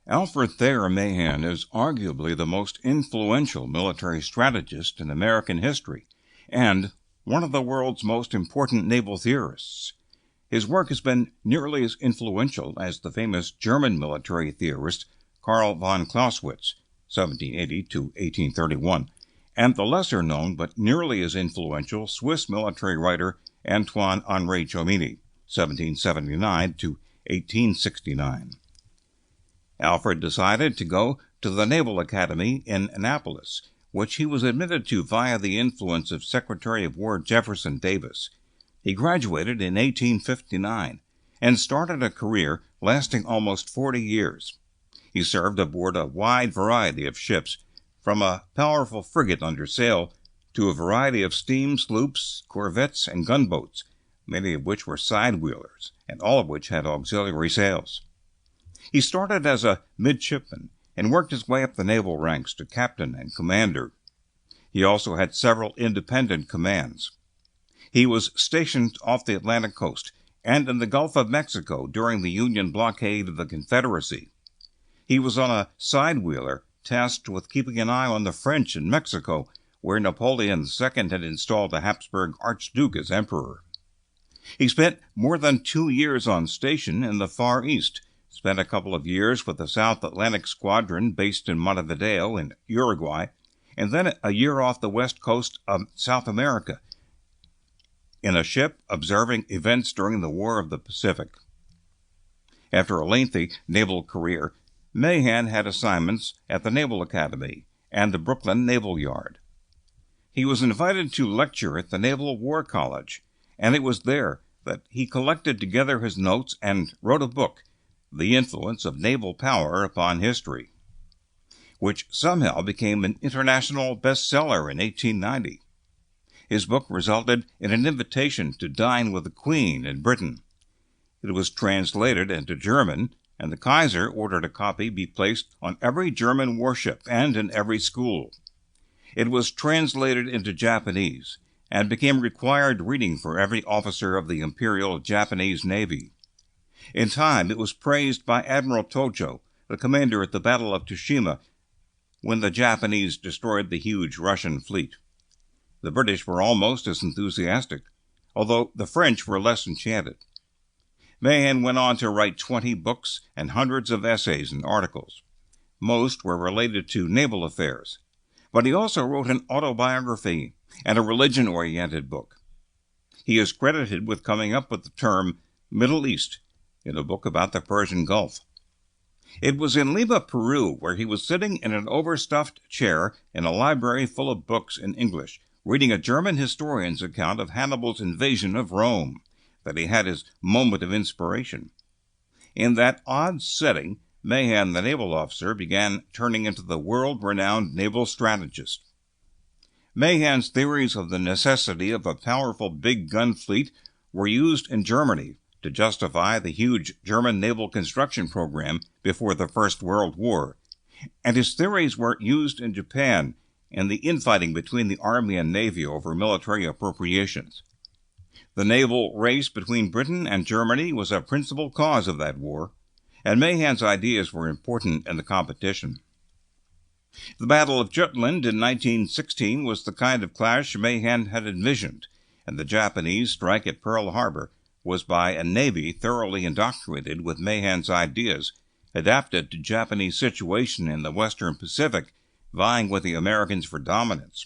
Alfred Thayer Mahan is arguably the most influential military strategist in American history and one of the world's most important naval theorists. His work has been nearly as influential as the famous German military theorist Carl von Clausewitz, 1780 to 1831, and the lesser-known but nearly as influential Swiss military writer Antoine-Henri Jomini, 1779 to 1869. Alfred decided to go to the Naval Academy in Annapolis, which he was admitted to via the influence of Secretary of War Jefferson Davis. He graduated in 1859 and started a career lasting almost 40 years. He served aboard a wide variety of ships, from a powerful frigate under sail to a variety of steam sloops, corvettes, and gunboats, many of which were side-wheelers, and all of which had auxiliary sails. He started as a midshipman and worked his way up the naval ranks to captain and commander. He also had several independent commands. He was stationed off the Atlantic coast and in the Gulf of Mexico during the Union blockade of the Confederacy. He was on a side-wheeler tasked with keeping an eye on the French in Mexico, where Napoleon II had installed a Habsburg Archduke as emperor. He spent more than 2 years on station in the Far East, spent a couple of years with the South Atlantic Squadron based in Montevideo in Uruguay, and then a year off the west coast of South America in a ship observing events during the War of the Pacific. After a lengthy naval career, Mahan had assignments at the Naval Academy and the Brooklyn Naval Yard. He was invited to lecture at the Naval War College, and it was there that he collected together his notes and wrote a book, The Influence of Naval Power Upon History, which somehow became an international bestseller in 1890. His book resulted in an invitation to dine with the Queen in Britain. It was translated into German, and the Kaiser ordered a copy be placed on every German warship and in every school. It was translated into Japanese and became required reading for every officer of the Imperial Japanese Navy. In time, it was praised by Admiral Tojo, the commander at the Battle of Tsushima, when the Japanese destroyed the huge Russian fleet. The British were almost as enthusiastic, although the French were less enchanted. Mahan went on to write 20 books and hundreds of essays and articles. Most were related to naval affairs, but he also wrote an autobiography and a religion-oriented book. He is credited with coming up with the term Middle East in a book about the Persian Gulf. It was in Lima, Peru, where he was sitting in an overstuffed chair in a library full of books in English, reading a German historian's account of Hannibal's invasion of Rome, that he had his moment of inspiration. In that odd setting, Mahan, the naval officer, began turning into the world-renowned naval strategist. Mahan's theories of the necessity of a powerful big gun fleet were used in Germany to justify the huge German naval construction program before the First World War, and his theories were used in Japan in the infighting between the Army and Navy over military appropriations. The naval race between Britain and Germany was a principal cause of that war, and Mahan's ideas were important in the competition. The Battle of Jutland in 1916 was the kind of clash Mahan had envisioned, and the Japanese strike at Pearl Harbor was by a Navy thoroughly indoctrinated with Mahan's ideas, adapted to Japanese situation in the Western Pacific, vying with the Americans for dominance.